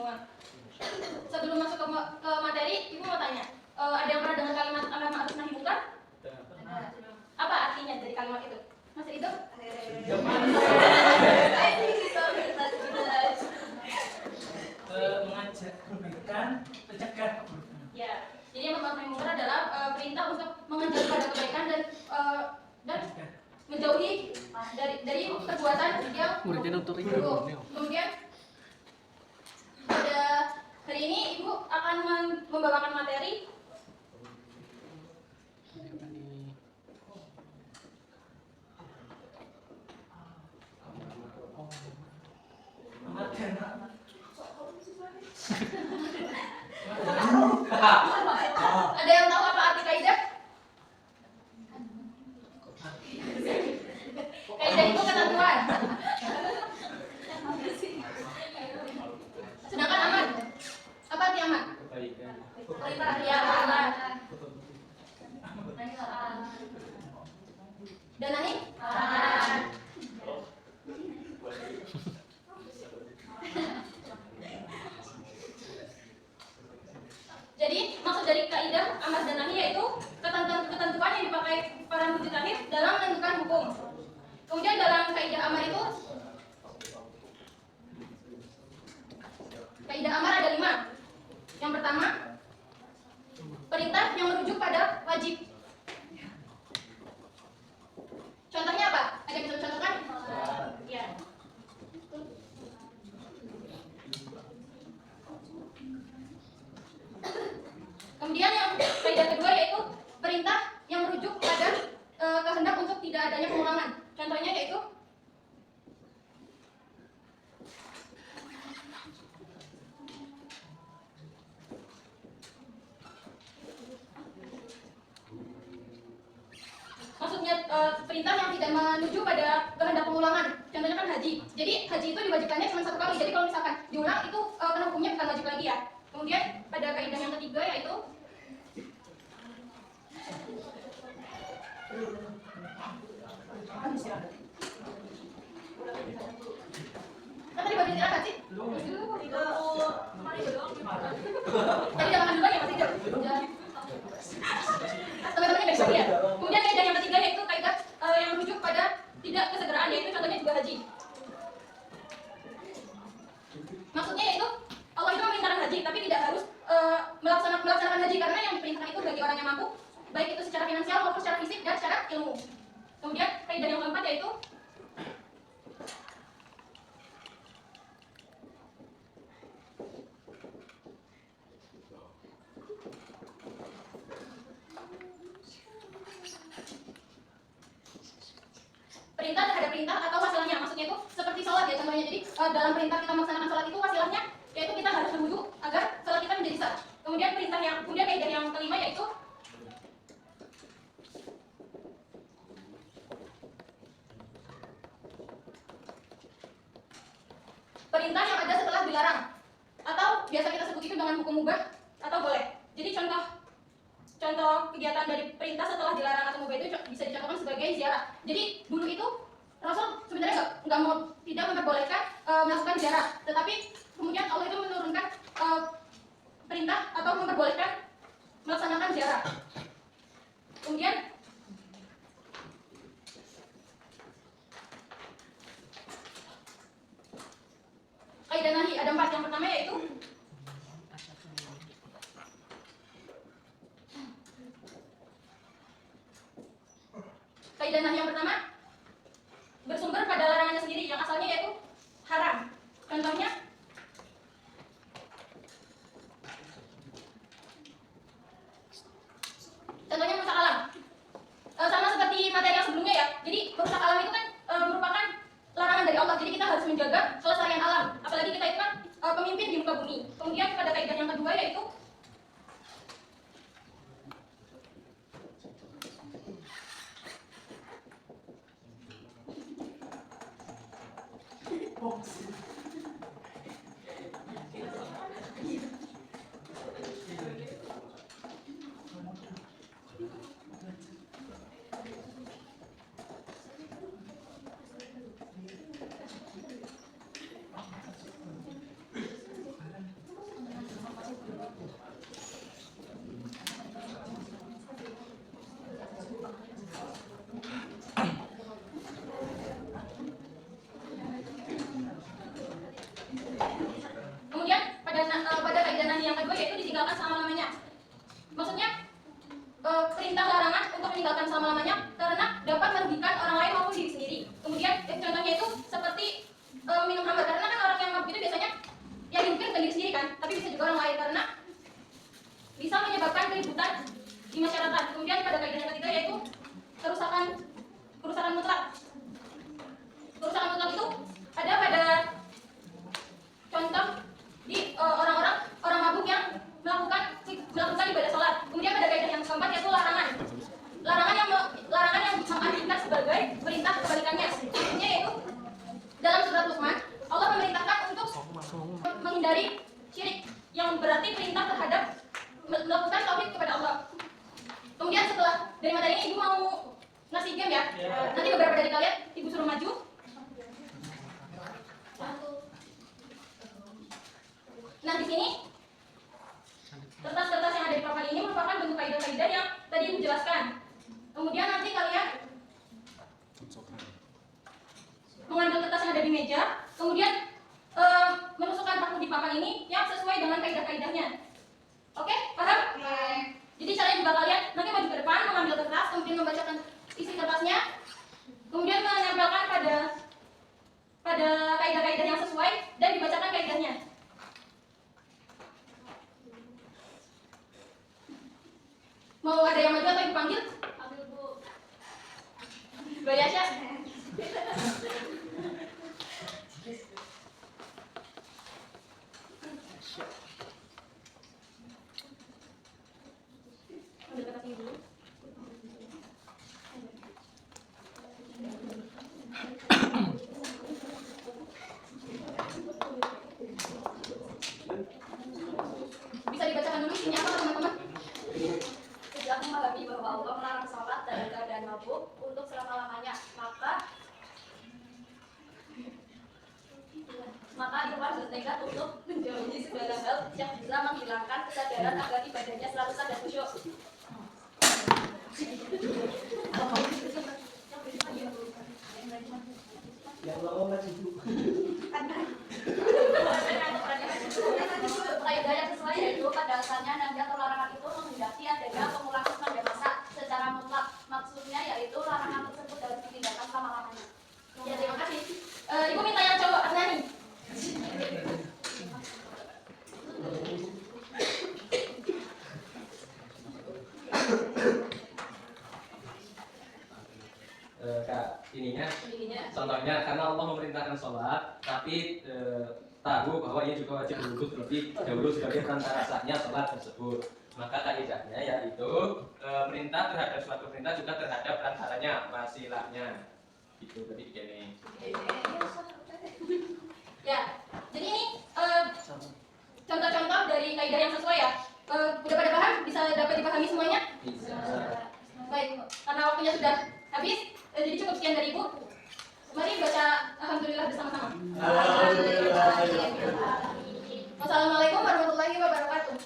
semua. Sebelum masuk ke materi, Ibu mau tanya, ada yang pernah dengar kalimat amar ma'ruf nahi munkar? Apa artinya dari kalimat itu? Mas Ridho? Mengajak kebaikan, mencegah keburukan. Ya, jadi amar ma'ruf nahi munkar adalah perintah untuk mengajak kepada kebaikan dan menjauhi dari perbuatan yang buruk. Kemudian pada hari ini Ibu akan membawakan materi ada yang tahu apa arti kaidah? Kaidah itu ketentuan. Sedangkan amar, apa arti amar? Perintah. Ya, perintah. Dan nahi? Jadi maksud dari kaidah amar dan nahi yaitu ketentuan yang dipakai para mujtahid dalam menentukan hukum. Kemudian dalam kaidah amar itu, kaidah amar ada 5. Yang pertama, perintah yang merujuk pada wajib. Contohnya apa? Ada yang bisa contohkan? Ya. Kemudian yang kaidah kedua yaitu perintah yang merujuk pada kehendak untuk tidak adanya pengulangan. Contohnya yaitu maksudnya perintah yang tidak menuju pada kehendak pengulangan. Contohnya kan haji. Jadi haji itu diwajibkannya cuma 1 kali. Jadi kalau misalkan diulang itu kena hukumnya bukan wajib lagi ya. Kemudian pada kaidah yang ketiga yaitu kan tadi baru istirahat sih? Tadi udah makan duluan ya Mas Ridho? Teman-temannya besok ya. Kemudian kaidah yang ketiga yaitu kaidah yang merujuk pada tidak kesegeraan, yaitu contohnya juga haji. Maksudnya yaitu Allah itu memerintahkan haji, tapi tidak harus melaksanakan haji karena yang diperintahkan itu bagi orang yang mampu, baik itu secara finansial maupun secara fisik dan secara ilmu. Kemudian kaidah yang keempat yaitu perintah terhadap perintah atau wasilahnya. Maksudnya itu seperti sholat ya contohnya. Jadi dalam perintah kita melaksanakan sholat itu wasilahnya yaitu kita harus berwudu agar sholat kita menjadi sah. Kemudian kaidah yang kelima yaitu perintah yang ada setelah dilarang, atau biasa kita sebut itu dengan hukum mubah atau boleh. Jadi contoh kegiatan dari perintah setelah dilarang atau mubah itu bisa dicontohkan sebagai ziarah. Jadi dulu itu Rasul sebenarnya tidak memperbolehkan melakukan ziarah, tetapi kemudian Allah itu menurunkan perintah atau memperbolehkan melaksanakan ziarah. Kemudian kaidah nahi ada 4. Yang pertama yaitu kaidah nahi yang pertama bersumber pada larangannya sendiri yang asalnya yaitu haram. Contohnya merusak alam. Sama seperti materi yang sebelumnya ya. Jadi merusak alam itu kan merupakan larangan dari Allah. Jadi kita harus menjaga kelestarian alam. Apalagi kita itu kan pemimpin di muka bumi. Kemudian pada kaidah yang kedua yaitu Kemudian pada kaidah nahi yang kedua yaitu ditinggalkan selama-lamanya. Maksudnya perintah larangan untuk meninggalkan selama-lamanya karena dapat merugikan orang lain maupun diri sendiri. Kemudian contohnya itu seperti minum khamr, karena kan orang yang mabuk itu biasanya yang dirugikan bukan diri sendiri kan, tapi bisa juga orang lain karena bisa menyebabkan keributan di masyarakat. Kemudian pada kaidah yang ketiga yaitu kerusakan mutlak. Kerusakan mutlak itu ada pada contoh di orang mabuk yang melakukan ibadah sholat. Kemudian pada kaidah yang keempat yaitu larangan yang mengartikan sebagai perintah kebalikannya. Artinya yaitu dalam surat Luqman Allah memerintahkan untuk menghindari syirik, yang berarti perintah terhadap melakukan tauhid kepada Allah. Kemudian setelah dari materi ini ibu mau ngasih game ya. Nanti beberapa dari kalian ibu suruh maju. Nah di sini kertas-kertas yang ada di papan ini merupakan bentuk kaidah-kaidah yang tadi ibu jelaskan. Kemudian nanti kalian mengambil kertas yang ada di meja, kemudian menusukkan paku di papan ini yang sesuai dengan kaidah-kaidahnya. Oke, paham? Jadi caranya juga kalian nanti maju ke depan, mengambil kertas, kemudian membacakan isi kertasnya, kemudian menempelkan pada kaidah-kaidah yang sesuai dan dibacakan kaidahnya. Mau ada yang maju atau dipanggil? Ambil Bu. Mbak Yasha. Ambil kertas ini dulu. Bisa dibacakan dulu isinya apa teman-teman? Sudah memahami bahwa Allah melarang sholat dalam keadaan mabuk untuk selama-lamanya, maka itu harus nekat untuk menjauhi segala hal yang bisa menghilangkan kesadaran agar ibadahnya selalu sah dan khusyuk. Yang lama masih itu. Kaidah yang sesuai yaitu pada asalnya nahi atau larangan itu menghendaki adanya pengulangan pada masa secara mutlak. Maksudnya yaitu larangan tersebut harus ditinggalkan selama-lamanya. Ya terima kasih. Ibu minta yang cowok Asnani. Contohnya karena Allah memerintahkan sholat, tapi tahu bahwa ia juga wajib berwudu terlebih dahulu sebagai perantara sahnya sholat tersebut. Maka kaidahnya yaitu perintah terhadap suatu perintah juga terhadap perantaranya, wasilahnya. Itu tadi begini. Ya, jadi ini contoh-contoh dari kaidah yang sesuai ya. Udah pada paham? Bisa dapat dipahami semuanya? Bisa. Baik, karena waktunya sudah habis, jadi cukup sekian dari Ibu. Mari baca alhamdulillah bersama-sama. Alhamdulillah. Wassalamualaikum warahmatullahi wabarakatuh.